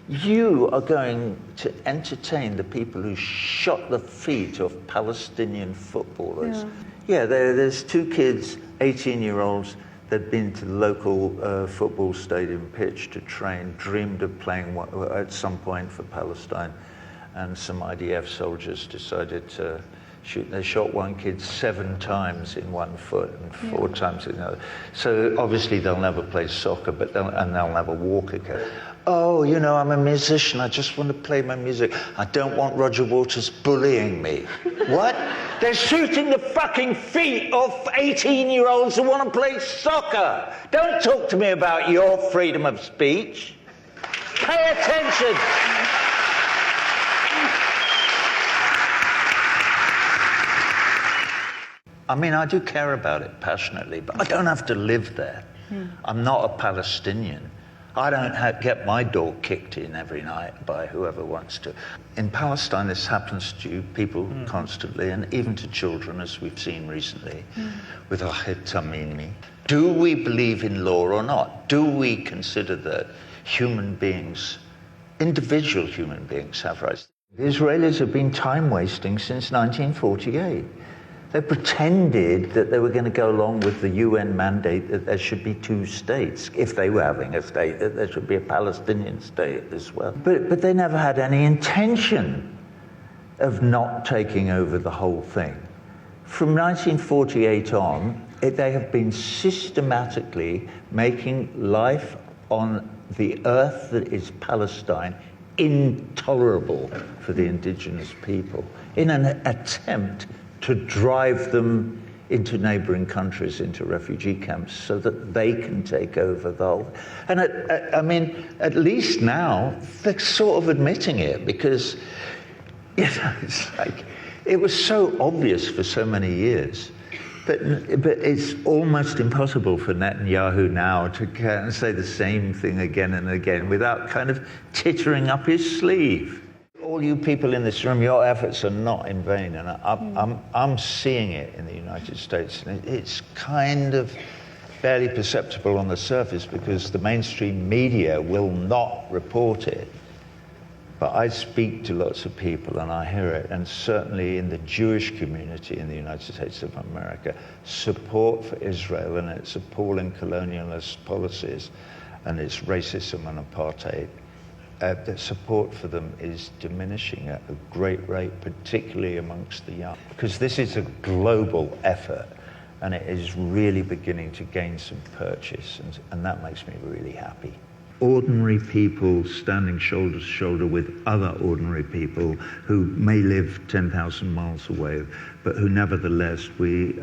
you are going to entertain the people who shot the feet of Palestinian footballers. Yeah, there's two kids, 18-year-olds, that'd been to the local football stadium pitch to train, dreamed of playing at some point for Palestine, and some IDF soldiers decided to shoot. They shot one kid 7 times in one foot and 4 times in the other. So obviously they'll never play soccer, but they'll never walk again. Oh, you know, I'm a musician. I just want to play my music. I don't want Roger Waters bullying me. What? They're shooting the fucking feet of 18-year-olds who want to play soccer. Don't talk to me about your freedom of speech. Pay attention. I mean, I do care about it passionately, but I don't have to live there. I'm not a Palestinian. I don't get my door kicked in every night by whoever wants to. In Palestine, this happens to people constantly, and even to children, as we've seen recently, with Ahmed Tamimi. Do we believe in law or not? Do we consider that human beings, individual human beings, have rights? The Israelis have been time-wasting since 1948. They pretended that they were going to go along with the UN mandate that there should be 2 states. If they were having a state, that there should be a Palestinian state as well. But they never had any intention of not taking over the whole thing. From 1948 on, they have been systematically making life on the earth that is Palestine intolerable for the indigenous people in an attempt to drive them into neighboring countries, into refugee camps, so that they can take over the whole. And I mean, at least now, they're sort of admitting it, because, you know, it's like, it was so obvious for so many years. But it's almost impossible for Netanyahu now to say the same thing again and again without kind of tittering up his sleeve. All you people in this room, your efforts are not in vain, and I'm seeing it in the United States, and it's kind of barely perceptible on the surface because the mainstream media will not report it. But I speak to lots of people and I hear it, and certainly in the Jewish community in the United States of America, support for Israel and its appalling colonialist policies and its racism and apartheid. The support for them is diminishing at a great rate, particularly amongst the young, because this is a global effort and it is really beginning to gain some purchase, and that makes me really happy. Ordinary people standing shoulder to shoulder with other ordinary people who may live 10,000 miles away, but who nevertheless we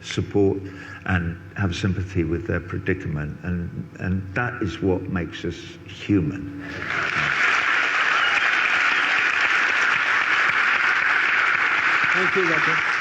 support and have sympathy with their predicament, and that is what makes us human. Thank you, Doctor.